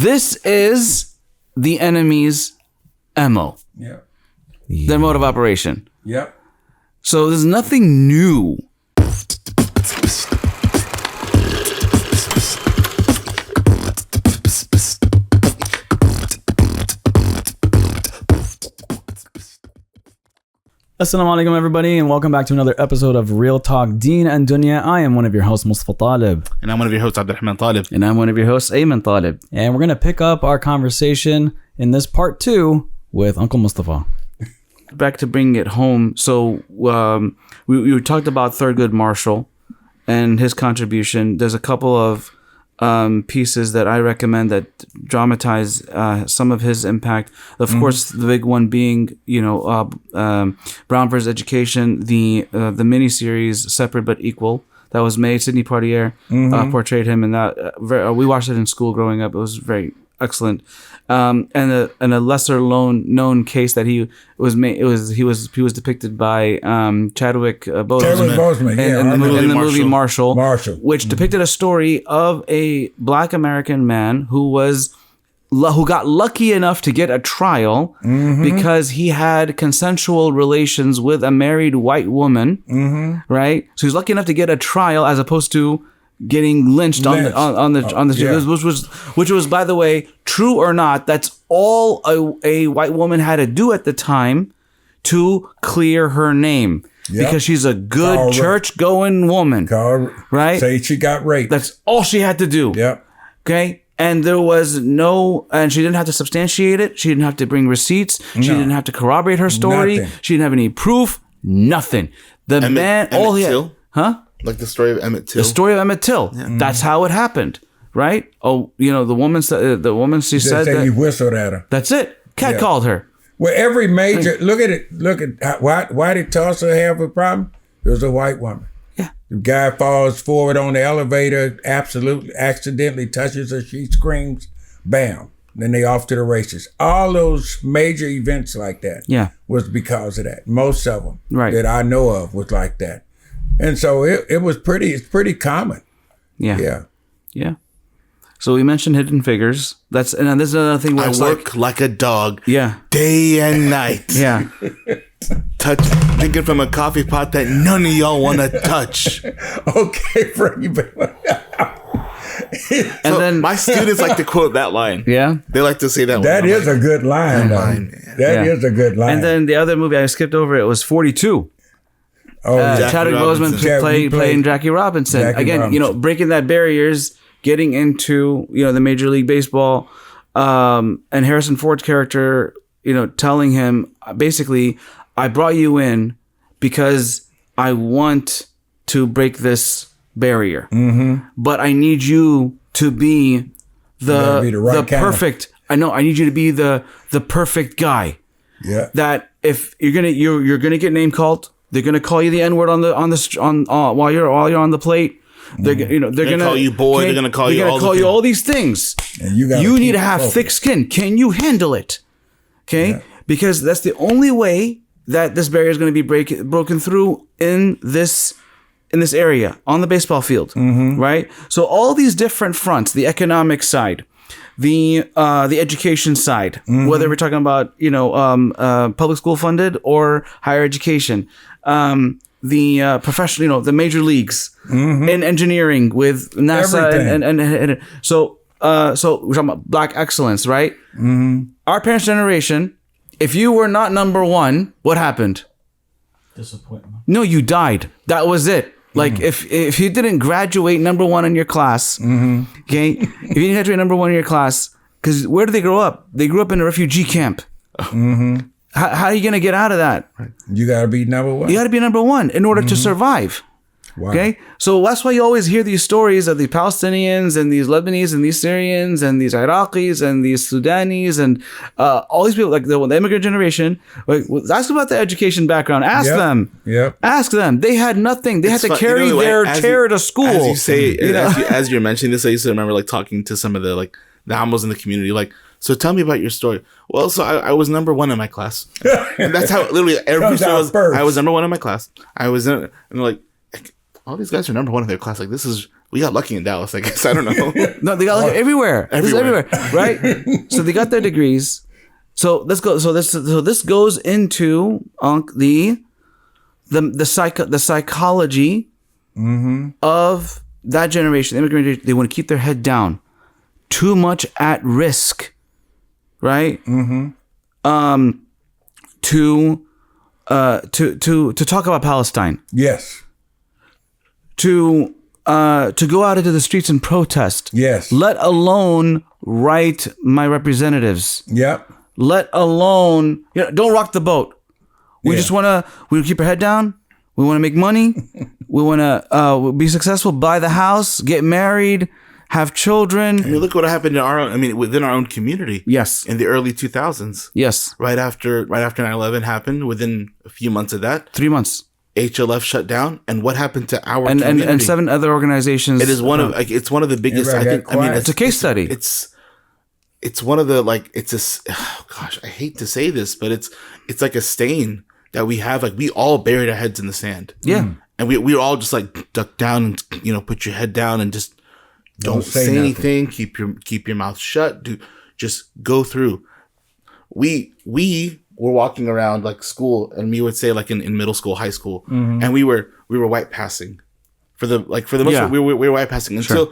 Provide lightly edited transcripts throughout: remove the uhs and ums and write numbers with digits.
This is the enemy's MO. Yeah. Their mode of operation. Yep. So there's nothing new. Assalamu alaikum everybody, and welcome back to another episode of Real Talk Deen and Dunya. I am one of your hosts, Mustafa Talib. And I'm one of your hosts, Abdurrahman Talib. And I'm one of your hosts, Ayman Talib. And we're going to pick up our conversation in this part 2 with Uncle Mustafa. Back to bringing it home. So we talked about Thurgood Marshall and his contribution. There's a couple of pieces that I recommend that dramatize some of his impact. Of course, the big one being, Brown vs. Education, the miniseries Separate but Equal that was made. Sidney Poitier portrayed him in that. We watched it in school growing up. It was very excellent. And a lesser known case that he was depicted by Chadwick Boseman in the movie Marshall, which depicted a story of a Black American man who got lucky enough to get a trial because he had consensual relations with a married white woman, right? So he's lucky enough to get a trial as opposed to getting lynched on the which was, by the way, true or not, that's all a white woman had to do at the time to clear her name. Yep. Because she's a good church-going woman, right? Say she got raped. That's all she had to do. Yep. Okay? And there was and she didn't have to substantiate it. She didn't have to bring receipts. She didn't have to corroborate her story. Nothing. She didn't have any proof. Nothing. All he had... Huh? Like the story of Emmett Till. The story of Emmett Till. Yeah. That's how it happened, right? Oh, the woman said that he whistled at her. That's it. Cat called her. Well, every major look at why did Tulsa have a problem? It was a white woman. Yeah. The guy falls forward on the elevator, absolutely accidentally touches her. She screams, bam. Then they off to the races. All those major events like that was because of that. Most of them that I know of was like that. And so it's pretty common. Yeah. So we mentioned Hidden Figures. And this is another thing where I work like a dog. Yeah. Day and night. Yeah. Drinking from a coffee pot that none of y'all want to touch. Okay, Frankie. And then my students like to quote that line. Yeah. They like to say that. That is a good line. That is a good line. And then the other movie I skipped over, it was 42. Chadwick Boseman playing Jackie Robinson. Breaking that barriers, getting into the Major League Baseball, and Harrison Ford's character, telling him basically, I brought you in because I want to break this barrier, but I need you to be the perfect. I need you to be the perfect guy. Yeah. That if you're gonna get name called. They're gonna call you the N-word while you're on the plate. They're gonna call you boy. They're gonna call you all these things. And you need to have thick skin. Can you handle it? Okay, because that's the only way that this barrier is going to be broken through in this area on the baseball field, right? So all these different fronts: the economic side, the education side, whether we're talking about public school funded or higher education, the professional, the major leagues in engineering with NASA, and so we're talking about Black excellence, right? Our parents' generation, if you were not number one, what happened? Disappointment. No, you died. That was it. Like if you didn't graduate number one in your class, okay, if you didn't graduate number one in your class, because where did they grow up? They grew up in a refugee camp. How are you going to get out of that? You got to be number one. You got to be number one in order to survive. Wow. Okay, so that's why you always hear these stories of the Palestinians and these Lebanese and these Syrians and these Iraqis and these Sudanese and all these people, like the immigrant generation. Like, ask about the education background. Ask them. Yep. Ask them. They had nothing. They had to carry their chair to school. As you say, as you're mentioning this, I used to remember like talking to some of the Hamos in the community, like. So tell me about your story. Well, so I was number one in my class. And that's how literally every story was. I was number one in my class. And they're like, all these guys are number one in their class. Like, this is We got lucky in Dallas, I guess. I don't know. No, they got lucky everywhere. This is everywhere, right? So they got their degrees. So let's go. So this goes into the psychology of that generation, the immigrant generation. They want to keep their head down. Too much at risk, right? To talk about Palestine. Yes. To go out into the streets and protest. Yes. Let alone write my representatives. Yep. Let alone, don't rock the boat. We just want to keep our head down. We want to make money. We want to be successful, buy the house, get married, have children. I mean, look what happened within our own community. Yes. In the early 2000s. Yes. Right after 9/11 happened, within a few months of that. 3 months. HLF shut down, and what happened to our community? And 7 other organizations. It is one of the biggest. It's a case study. It's one of the I hate to say this, but it's like a stain that we have. Like, we all buried our heads in the sand. Yeah, and we all just like duck down and put your head down and just don't say anything. Keep your mouth shut. Just go through. We were walking around like school, and we would say like in middle school, high school, and we were white passing. For the most part, we were white passing until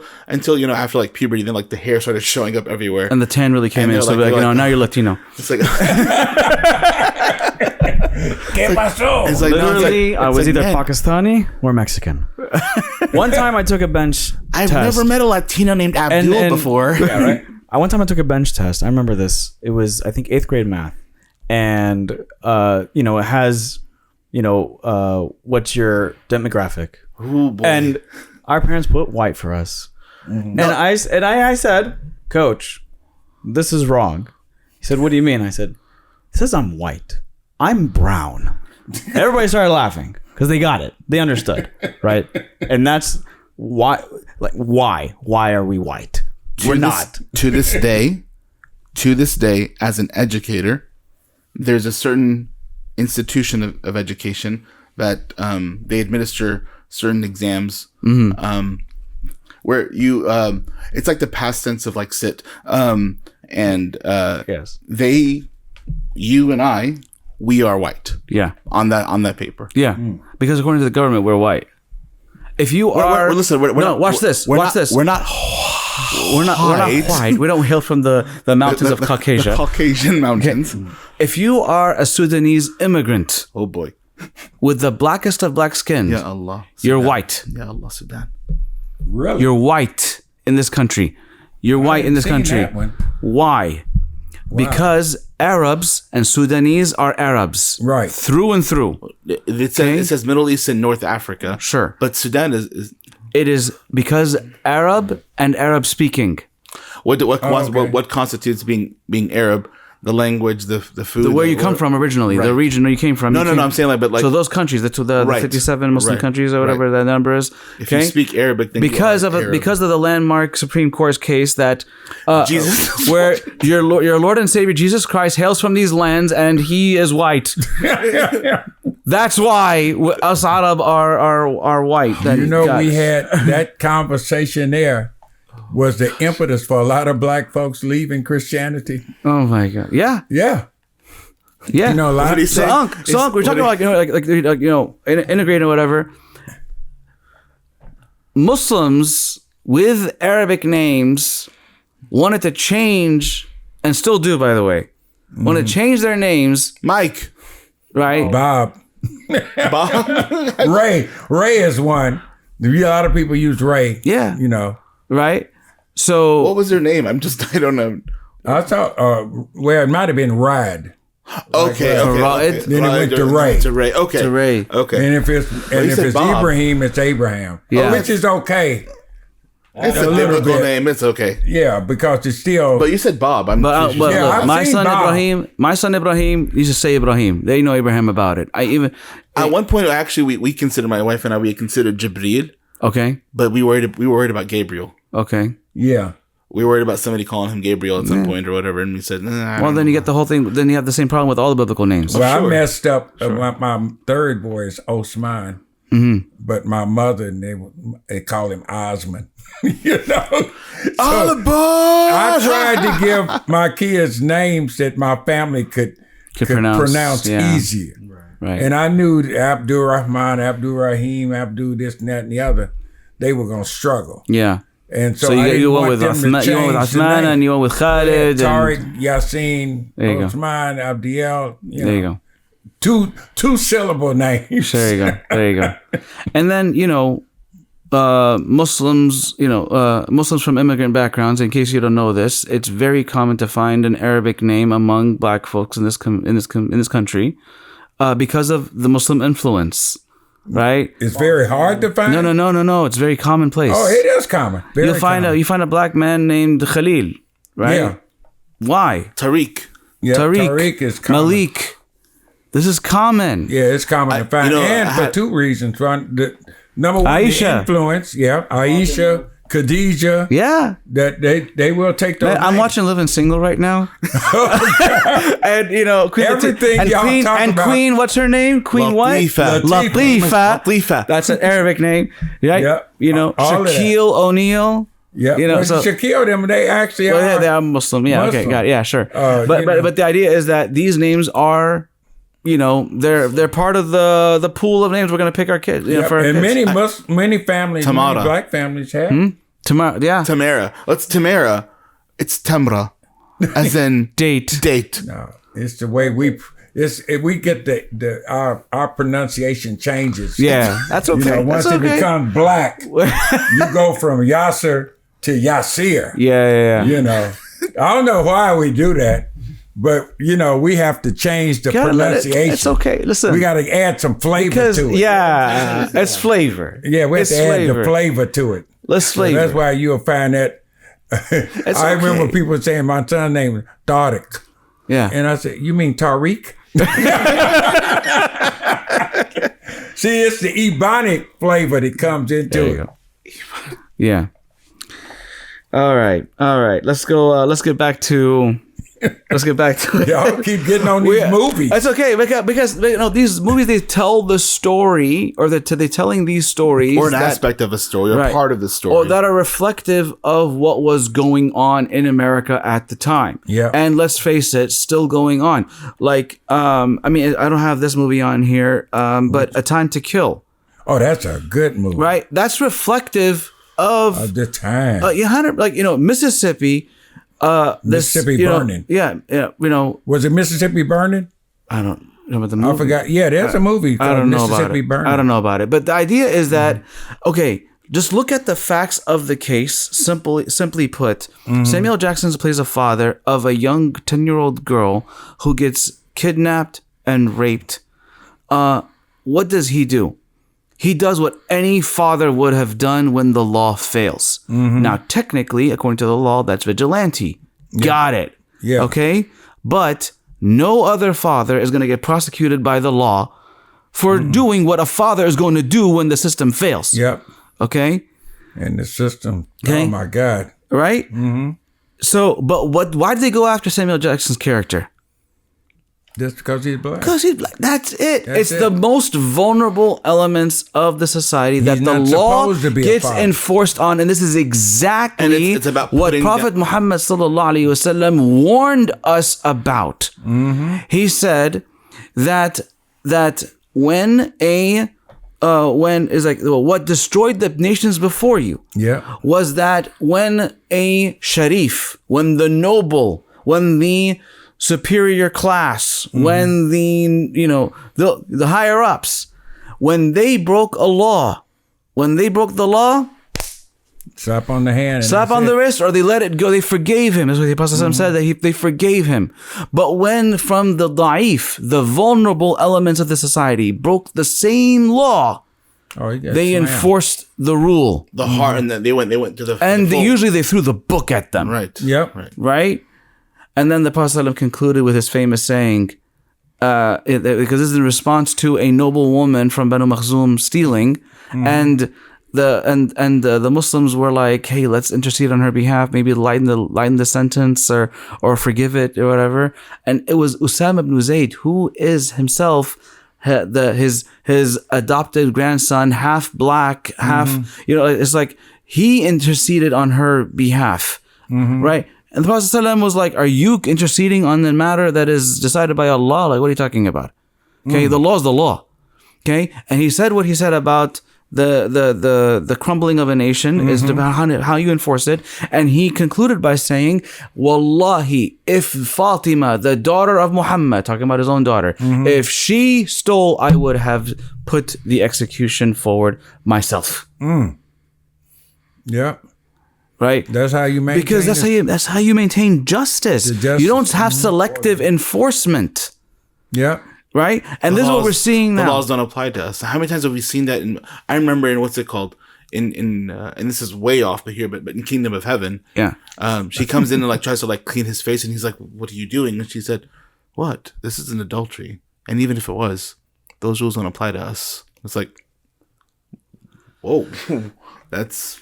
after like puberty, then like the hair started showing up everywhere, and the tan really came in. So now you're Latino. It's like ¿Qué pasó? It's like literally, I was either Pakistani or Mexican. One time I took a bench. I've never met a Latino named Abdul before. Yeah, right. One time I took a bench test. I remember this. It was, I think, 8th grade math, and it has, what's your demographic? Ooh, boy. And our parents put white for us. And I said, Coach, this is wrong. He said, what do you mean? I said, it says I'm white. I'm brown. Everybody started laughing because they got it. They understood, right? And that's why. Like, why? Why are we white? We're not. To this day, as an educator, there's a certain institution of education that they administer certain exams where you it's like the past tense of like sit yes, you and I, we are white. Yeah, on that paper. Yeah, because according to the government, we're white. If you are, watch this. We're not white. We don't hail from the mountains of Caucasia. The Caucasian mountains. Okay. If you are a Sudanese immigrant, oh boy, with the blackest of black skins, Ya Allah, you're white. Ya Allah, Sudan. Really? You're white in this country. You're white in this country. Why? Wow. Because Arabs and Sudanese are Arabs. Right. Through and through. It says Middle East and North Africa. Sure. But Sudan is... It is because Arab and Arab speaking. What constitutes being Arab? The language, the food, where you come from originally, right. The region where you came from. No, I'm saying so those countries, the 57 Muslim countries or whatever that number is. If you speak Arabic, then because of the landmark Supreme Court's case that Jesus, where your Lord and Savior Jesus Christ hails from these lands and he is white. That's why us Arab are white. We had that conversation there. Was the impetus for a lot of black folks leaving Christianity? Oh my God! Yeah. A lot of so we're talking about integrating or whatever. Muslims with Arabic names wanted to change, and still do, by the way, want to change their names. Mike, right? Bob, Ray is one. A lot of people use Ray. Yeah, right. So what was their name? I don't know. I thought, it might have been Rad. Okay. Then it went to Ray. Okay. And if it's Ibrahim, it's Abraham. Yeah. Which is okay. It's a biblical name. It's okay. Yeah, because it's still. But you said Bob. My son Ibrahim used to say Ibrahim. They know Abraham about it. At one point, actually, we considered, my wife and I, we considered Jibreel. Okay. But we were worried about Gabriel. Okay. Yeah. We were worried about somebody calling him Gabriel at some point or whatever, and we said, well, then you get the whole thing. Then you have the same problem with all the biblical names. Well, I messed up. My third boy is Osman. But my mother, they call him Osman. You know, All aboard! I tried to give my kids names that my family could pronounce easier. Right. And I knew Abdul Rahman, Abdul Rahim, Abdul this and that and the other, they were going to struggle. Yeah. And so you went with Uthman and you went with Khalid. Tariq, Yassin, Uthman, Abdiel. There you go. Two syllable names. There you go. And then, Muslims, Muslims from immigrant backgrounds, in case you don't know this, it's very common to find an Arabic name among black folks in this country because of the Muslim influence. Right? It's very hard to find. No. It's very commonplace. Oh, it is common. You find a black man named Khalil, right? Yeah. Why? Tariq. Yeah, Tariq is common. Malik. This is common. Yeah, it's common to find. For two reasons. Number one, Aisha. The influence. Yeah. Aisha, Khadija. Yeah. That they will take those I'm watching Living Single right now. And Queen everything y'all talk about. Queen, what's her name? Queen Latifah. That's an Arabic name. Right? Yep. Shaquille O'Neal. Yeah, Shaquille, them they actually are. They are Muslim. Yeah, Muslim. Okay, got it. Yeah, sure. But the idea is that these names are, they're part of the pool of names we're gonna pick our kids. And many families, many black families have. Tamara. What's Tamara? It's Tamra, as in date. No, it's the way we get our pronunciation changes. Yeah, that's okay. Once it becomes black, you go from Yasser to Yasir. Yeah. I don't know why we do that, but we have to change the pronunciation. It's okay. Listen, we got to add some flavor to it. Yeah, it's flavor. Yeah, we have to add the flavor to it. Let's flavor. That's why you'll find that. I remember people saying my son's name is Tariq. Yeah, and I said, "You mean Tariq?" See, it's the Ebonic flavor that comes into it. Yeah. All right. Let's go. Let's get back to it. Y'all keep getting on these movies. That's okay because these movies, they tell the story, or they're telling these stories, or an aspect of a story, or part of the story, or that are reflective of what was going on in America at the time. Yeah, and let's face it, still going on. Like, I don't have this movie on here, but A Time to Kill. Oh, that's a good movie, right? That's reflective of the time. Mississippi. Mississippi Burning. Was it Mississippi Burning? I don't know about the movie. I forgot. Yeah, there's a movie called Mississippi Burning. I don't know about it. But the idea is that, just look at the facts of the case. Simply put, Samuel Jackson plays a father of a young 10-year-old girl who gets kidnapped and raped. What does he do? He does what any father would have done when the law fails. Now, technically, according to the law, that's vigilante. Yeah. Got it. Yeah. Okay? But no other father is going to get prosecuted by the law for doing what a father is going to do when the system fails. Yep. Okay? And the system, oh my God. Right? So, but why did they go after Samuel Jackson's character? Just because he's black. Because he's black. That's it. It's the most vulnerable elements of the society that the law gets enforced on. And this is exactly it's about what Prophet Muhammad sallallahu alaihi wasallam warned us about. He said that what destroyed the nations before you was that when a sharif, when the noble, when the superior class, when the higher ups, when they broke a law, the law, slap on the hand, slap on the wrist, or they let it go. They forgave him. That's what the Prophet said, that they forgave him. But when from the da'if, the vulnerable elements of the society, broke the same law, they enforced the rule. The heart, and then they went to the usually they threw the book at them. Right. Yep. Right. And then the Prophet __ concluded with his famous saying, because this is in response to a noble woman from Banu Makhzum stealing, and the Muslims were like, "Hey, let's intercede on her behalf, maybe lighten the sentence or forgive it or whatever." And it was Usama ibn Zayd, who is himself his adopted grandson, half black, half, it's like he interceded on her behalf, right? And the Prophet ﷺ was like, are you interceding on the matter that is decided by Allah? Like, what are you talking about? Okay, the law is the law. Okay, and he said what he said about the crumbling of a nation is about how you enforce it. And he concluded by saying, Wallahi, if Fatima, the daughter of Muhammad, talking about his own daughter, if she stole, I would have put the execution forward myself. Yeah. Right? That's how you maintain because that's how you maintain justice. You don't have selective enforcement. Yeah. Right? And this is what we're seeing now. The laws don't apply to us. How many times have we seen that? I remember in what's it called? And this is way off, but in Kingdom of Heaven, she comes in and like tries to like clean his face, and he's like, "What are you doing?" And she said, "What? This is an adultery. And even if it was, those rules don't apply to us." It's like, whoa, that's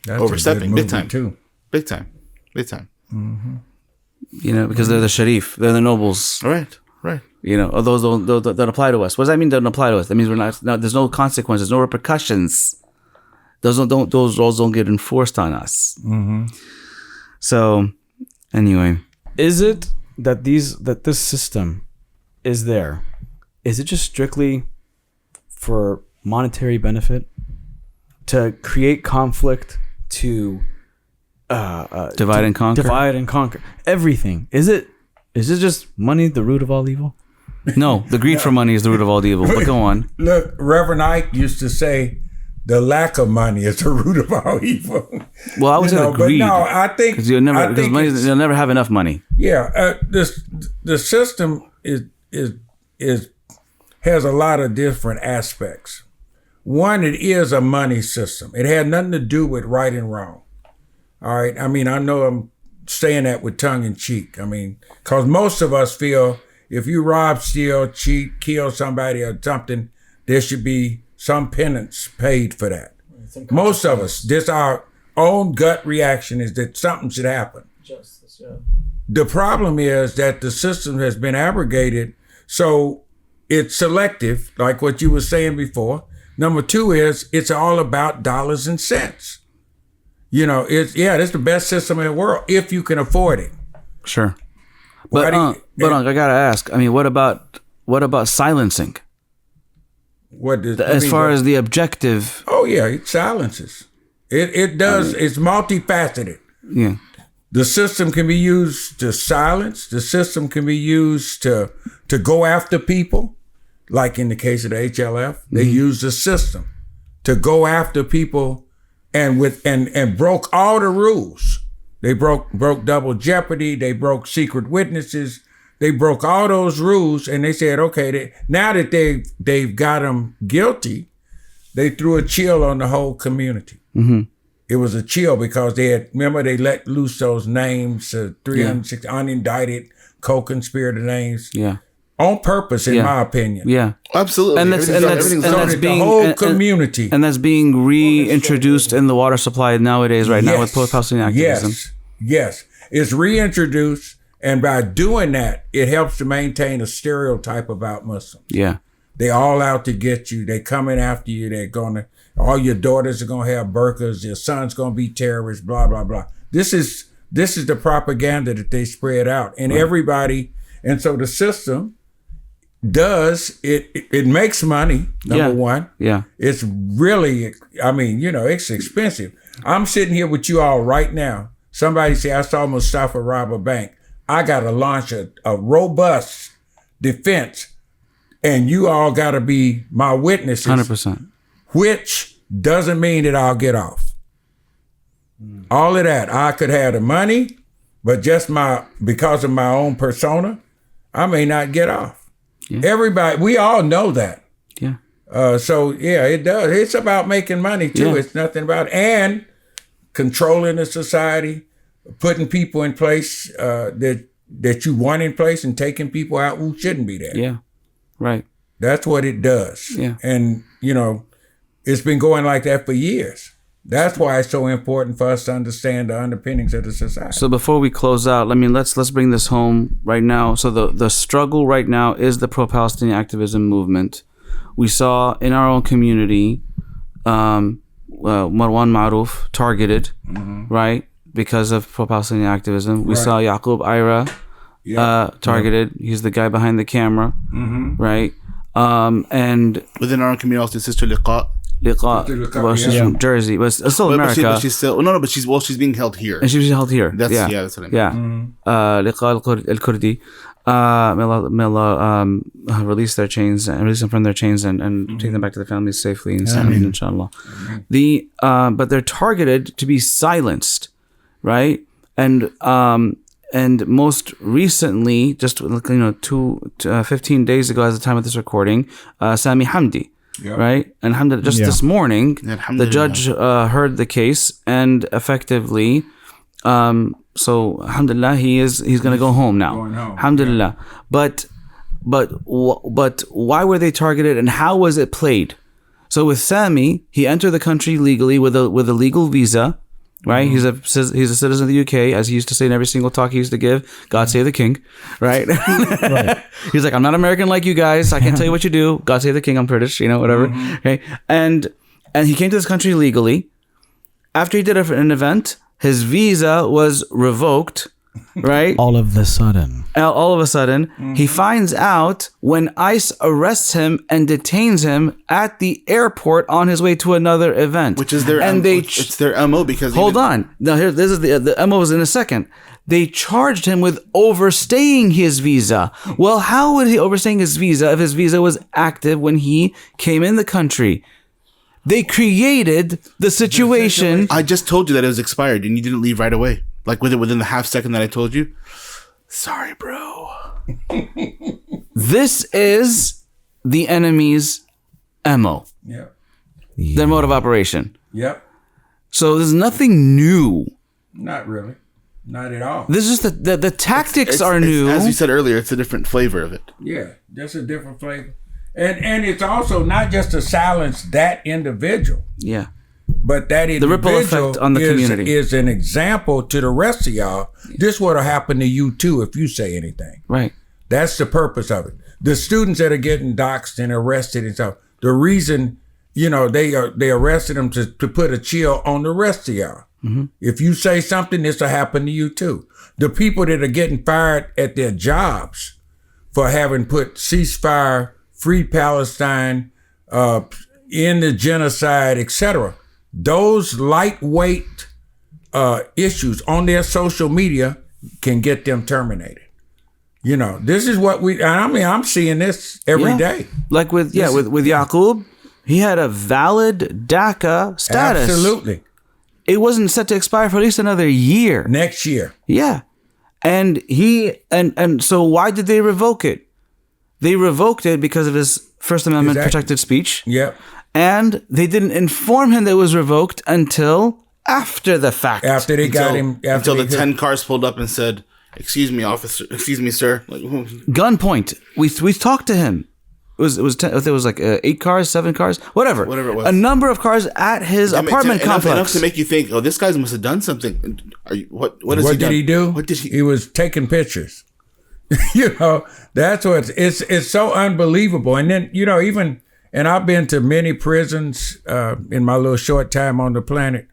overstepping big time, too. Big time. Because they're the Sharif, they're the nobles, right. Those don't apply to us. What does that mean? Don't apply to us. That means we're not. No, there's no consequences, no repercussions. Those rules don't get enforced on us. So, anyway, is it that this system is there? Is it just strictly for monetary benefit, to create conflict, to divide and conquer everything? Is it just money the root of all evil? No, the greed for money is the root of all evil. But go on. Look, Reverend Ike used to say, the lack of money is the root of all evil. Well, I would say the greed. But no, I think because you'll never have enough money. Yeah, the system has a lot of different aspects. One, it is a money system. It had nothing to do with right and wrong. All right. I mean, I know I'm saying that with tongue in cheek. I mean, because most of us feel if you rob, steal, cheat, kill somebody or something, there should be some penance paid for that. Most of us, this our own gut reaction is that something should happen. Justice, yeah. The problem is that the system has been abrogated, so it's selective, like what you were saying before. Number two is it's all about dollars and cents. It's the best system in the world if you can afford it. Sure. But I gotta ask. I mean, what about silencing? As far as the objective? Oh yeah, it silences. It does. It's multifaceted. Yeah. The system can be used to silence. The system can be used to go after people, like in the case of the HLF. They used the system to go after people, and broke all the rules. They broke double jeopardy. They broke secret witnesses. They broke all those rules, and they said, okay, now that they've got them guilty, they threw a chill on the whole community. It was a chill because they let loose those names, 360 unindicted, co-conspirator names. Yeah. On purpose, in my opinion. Yeah, absolutely. And that's being the whole community. And that's being reintroduced in the water supply nowadays, right now with Palestinian activism. Yes, it's reintroduced, and by doing that, it helps to maintain a stereotype about Muslims. Yeah, they all out to get you. They coming after you. All your daughters are gonna have burqas. Your son's gonna be terrorists. Blah blah blah. This is the propaganda that they spread out, and everybody. And so the system does it makes money, number one. Yeah. It's really, it's expensive. I'm sitting here with you all right now. Somebody say, I saw Mustafa rob a bank. I got to launch a robust defense, and you all got to be my witnesses. 100%. Which doesn't mean that I'll get off. All of that. I could have the money, but because of my own persona, I may not get off. Yeah. Everybody, we all know that. Yeah. It does. It's about making money too. Yeah. It's nothing about and controlling the society, putting people in place that you want in place, and taking people out who shouldn't be there. Yeah. Right. That's what it does. Yeah. And it's been going like that for years. That's why it's so important for us to understand the underpinnings of the society. So before we close out, let's bring this home right now. So the struggle right now is the pro-Palestinian activism movement. We saw in our own community, Marwan Maruf targeted, right, because of pro-Palestinian activism. We saw Yaqub Ira targeted. He's the guy behind the camera, right? And within our own community, also Sister Liqa. Well, she's from Jersey, but it's still America. But she's still but she's being held here. And she's held here. That's what I mean. Yeah. Liqa al-Kurdi. May Allah release their chains and release them from their chains and take them back to their families safely and soundly, inshallah. But they're targeted to be silenced, right? And most recently, just 15 days ago, at the time of this recording, Sami Hamdi. Yep. Right, and alhamdulillah, just this morning, the judge heard the case, and effectively, so alhamdulillah, he's going to go home now. Going home. Alhamdulillah, but why were they targeted, and how was it played? So with Sami, he entered the country legally with a legal visa. Right, he's a citizen of the UK, as he used to say in every single talk he used to give. God save the king, right? He's like, I'm not American like you guys. I can't tell you what you do. God save the king. I'm British, whatever. Okay, and he came to this country legally. After he did an event, his visa was revoked. Right. All of a sudden, he finds out when ICE arrests him and detains him at the airport on his way to another event, which is their it's their MO. Because hold on, now this is the MO is in a second. They charged him with overstaying his visa. Well, how would he overstaying his visa if his visa was active when he came in the country? They created the situation. I just told you that it was expired, and you didn't leave right away. Like within the half second that I told you. Sorry, bro. This is the enemy's MO. Yeah. Their mode of operation. Yep. So there's nothing new. Not really. Not at all. This is the tactics are new. As you said earlier, it's a different flavor of it. Yeah, just a different flavor. And it's also not just to silence that individual. Yeah. But that individual, the ripple effect on the community is an example to the rest of y'all. This what'll happen to you too if you say anything. Right. That's the purpose of it. The students that are getting doxxed and arrested and stuff, the reason, they arrested them to put a chill on the rest of y'all. Mm-hmm. If you say something, this will happen to you too. The people that are getting fired at their jobs for having put ceasefire, free Palestine, end the genocide, etc. Those lightweight issues on their social media can get them terminated. This is what I'm seeing this every day. Like with Yaqub, he had a valid DACA status. Absolutely. It wasn't set to expire for at least another year. Next year. Yeah. And so why did they revoke it? They revoked it because of his First Amendment protected speech. Yep. And they didn't inform him that it was revoked until after the fact. After they got him. Until the 10 cars pulled up and said, "Excuse me, officer. Excuse me, sir." Like, gunpoint. We talked to him. It was like 8 cars, 7 cars, whatever it was. A number of cars at his apartment complex. Enough to make you think, oh, this guy must have done something. What did he do? What did he? He was taking pictures. That's what it's so unbelievable. And then even. And I've been to many prisons in my little short time on the planet,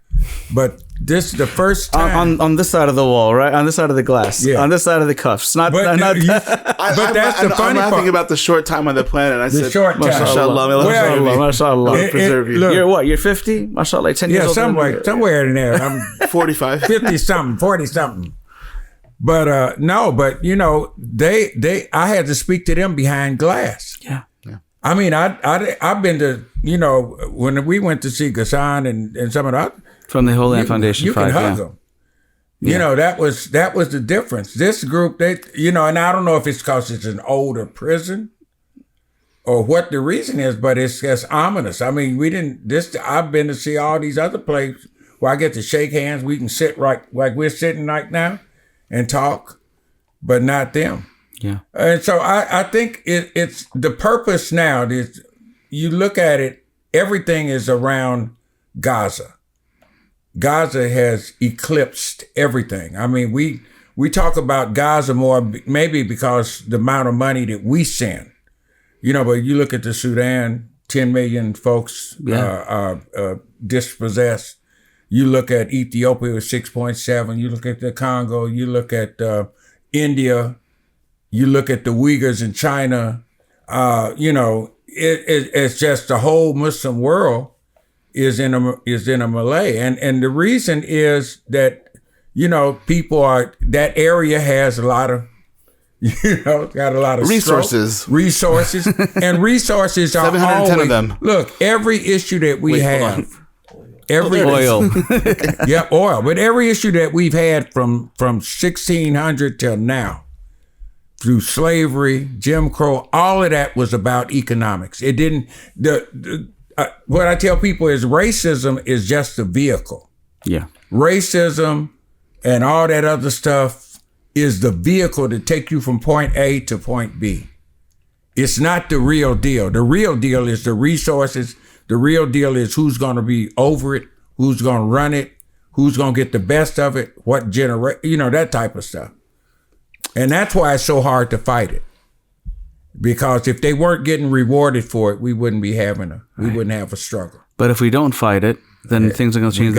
but this is the first time on this side of the wall, right? On this side of the glass, on this side of the cuffs. But that's the funny part. Laughing about the short time on the planet. I said, short time. Mashallah, preserve you. You're what? You're 50? Mashallah, like 10 years old. Somewhere in there. I'm 45, 50 something, 40 something. But I had to speak to them behind glass. Yeah. I mean, I've been to, when we went to see Ghassan and some of that. From the Holy Land Foundation. You can hug them. That was the difference. This group, and I don't know if it's because it's an older prison or what the reason is, but it's ominous. I mean, I've been to see all these other places where I get to shake hands. We can sit right like we're sitting right now and talk, but not them. Yeah. And so I think it's the purpose now. You look at it, everything is around Gaza. Gaza has eclipsed everything. I mean, we talk about Gaza more maybe because the amount of money that we send. But you look at the Sudan, 10 million folks dispossessed. You look at Ethiopia with 6.7. You look at the Congo. You look at India. You look at the Uyghurs in China. It's just the whole Muslim world is in a melee, and the reason is that people that area has a lot of got a lot of resources, and resources are 710 always, of them. Look, every issue that we have, every oil, oil, but every issue that we've had from 1600 till now, through slavery, Jim Crow, all of that was about economics. It didn't. What I tell people is racism is just a vehicle. Yeah, racism and all that other stuff is the vehicle to take you from point A to point B. It's not the real deal. The real deal is the resources. The real deal is who's going to be over it, who's going to run it, who's going to get the best of it, what that type of stuff. And that's why it's so hard to fight it. Because if they weren't getting rewarded for it, we wouldn't be we wouldn't have a struggle. But if we don't fight it, then things are going to change.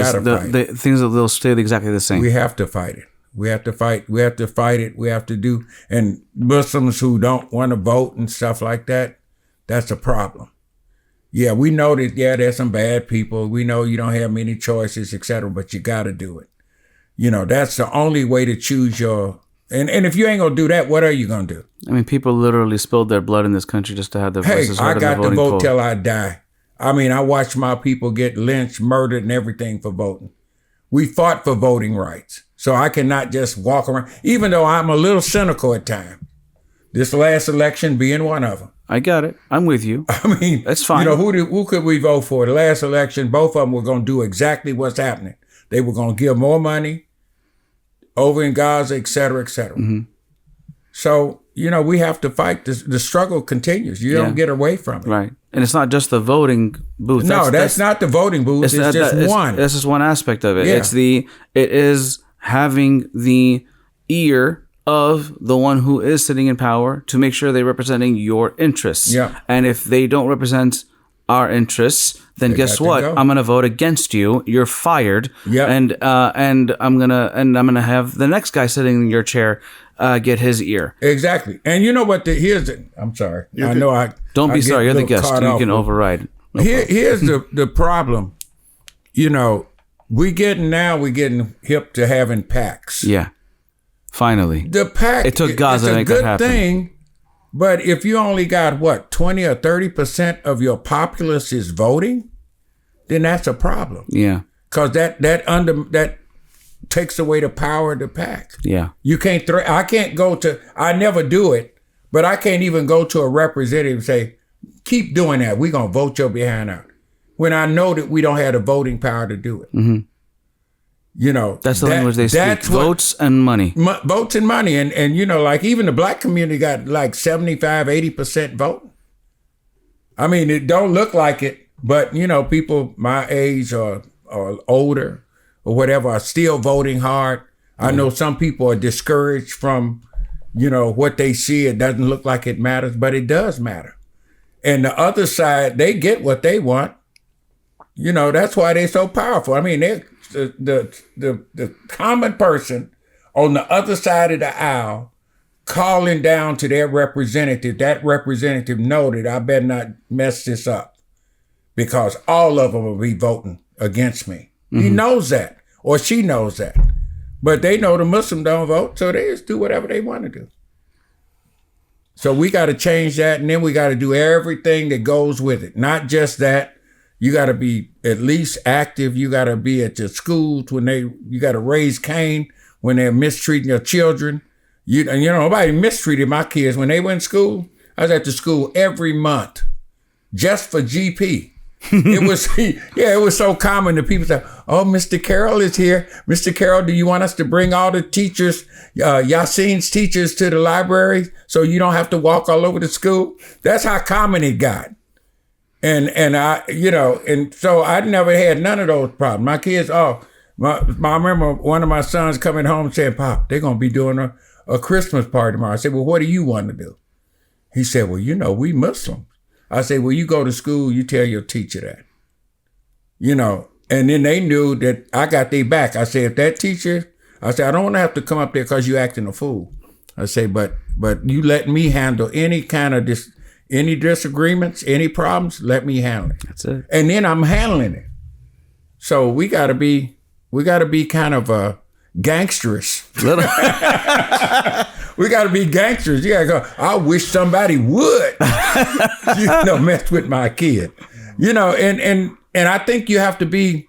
Things will stay exactly the same. We have to fight it. We have to fight. We have to fight it. We have to do. And Muslims who don't want to vote and stuff like that, that's a problem. Yeah, we know that. Yeah, there's some bad people. We know you don't have many choices, etc. But you got to do it. That's the only way to choose your. And if you ain't gonna do that, what are you gonna do? I mean, people literally spilled their blood in this country just to have their voices heard. I got to vote till I die. I mean, I watched my people get lynched, murdered, and everything for voting. We fought for voting rights. So I cannot just walk around, even though I'm a little cynical at times. This last election being one of them. I got it. I'm with you. I mean, that's fine. Who could we vote for? The last election, both of them were going to do exactly what's happening. They were going to give more money over in Gaza, et cetera, et cetera. Mm-hmm. So, we have to fight. The struggle continues. You don't get away from it. Right. And it's not just the voting booth. No, that's not the voting booth. It's just one. That's just one aspect of it. Yeah. It is having the ear of the one who is sitting in power to make sure they're representing your interests. Yeah. And if they don't represent our interests, then guess what? I'm gonna vote against you. You're fired. Yeah. And I'm gonna have the next guy sitting in your chair get his ear. Exactly. And you know what? I'm sorry. Don't be sorry. You're the guest. You can override. Here's the problem. We're getting hip to having PACs. Yeah. Finally. The PAC. It took Gaza to make that happen. It's a good thing, but if you only got 20 or 30% of your populace is voting, then that's a problem. Yeah. Because that takes away the power of the PAC. Yeah. You can't. I never do it, but I can't even go to a representative and say, "Keep doing that. We're gonna vote your behind out." When I know that we don't have the voting power to do it. Mm-hmm. That's the language they speak. Votes and money. Votes and money. And like even the black community got like 75-80% voting. I mean, it don't look like it, but people my age or older or whatever are still voting hard. I know some people are discouraged from, what they see. It doesn't look like it matters, but it does matter. And the other side, they get what they want. That's why they're so powerful. I mean, the common person on the other side of the aisle calling down to their representative, that representative know that I better not mess this up because all of them will be voting against me. Mm-hmm. He knows that, or she knows that. But they know the Muslim don't vote, so they just do whatever they want to do. So we got to change that, and then we got to do everything that goes with it. Not just that. You got to be at least active. You got to be at your schools you got to raise Cain when they're mistreating your children. Nobody mistreated my kids when they went to school. I was at the school every month just for GP. It was so common that people say, "Oh, Mr. Carol is here. Mr. Carol, do you want us to bring all the teachers, Yassine's teachers to the library so you don't have to walk all over the school?" That's how common it got. And I, and so I never had none of those problems. My kids, I remember one of my sons coming home saying, Pop, they're going to be doing a Christmas party tomorrow. I said, well, what do you want to do? He said, well, we Muslims. I said, well, you go to school, you tell your teacher that. And then they knew that I got their back. I said, if that teacher, I said, I don't want to have to come up there because you acting a fool. I say, but you let me handle any kind of any disagreements, any problems, let me handle it. That's it. And then I'm handling it. So we gotta be kind of gangsterish. We gotta be gangsters. You gotta go, I wish somebody would mess with my kid. And I think you have to be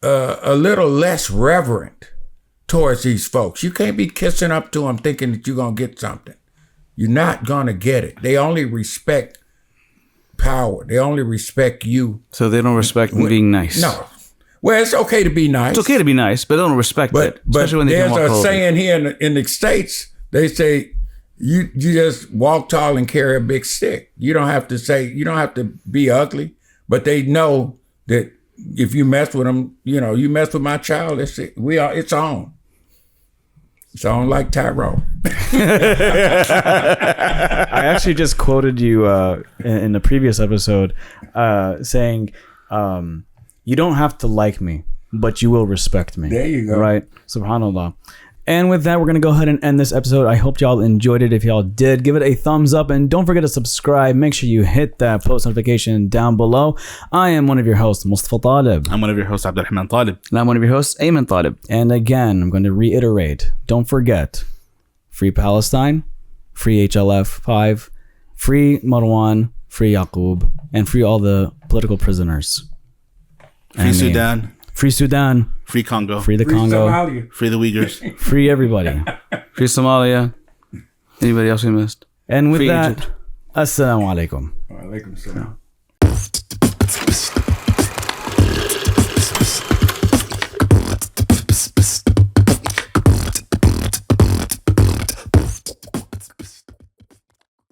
a little less reverent towards these folks. You can't be kissing up to them thinking that you're going to get something. You're not going to get it. They only respect power. They only respect you. So they don't respect being nice. No. Well, it's okay to be nice. It's okay to be nice, but they don't respect it. Especially when they there's can walk a saying here in the States, they say, you just walk tall and carry a big stick. You don't have to be ugly, but they know that if you mess with them, you mess with my child, it's on. It's on like Tyrone. I actually just quoted you in the previous episode saying, you don't have to like me, but you will respect me. There you go. Right? Subhanallah. And with that, we're going to go ahead and end this episode. I hope y'all enjoyed it. If y'all did, give it a thumbs up. And don't forget to subscribe. Make sure you hit that post notification down below. I am one of your hosts, Mustafa Talib. I'm one of your hosts, Abdurrahman Talib. And I'm one of your hosts, Ayman Talib. And again, I'm going to reiterate. Don't forget, free Palestine, free HLF 5, free Marwan, free Yaqub, and free all the political prisoners. Free Sudan. Free Sudan. Free Congo. Free the Congo. Somalia. Free the Uyghurs. Free everybody. Free Somalia. Anybody else we missed? And with Free that, Egypt. Assalamu alaikum. Wa alaikum salam.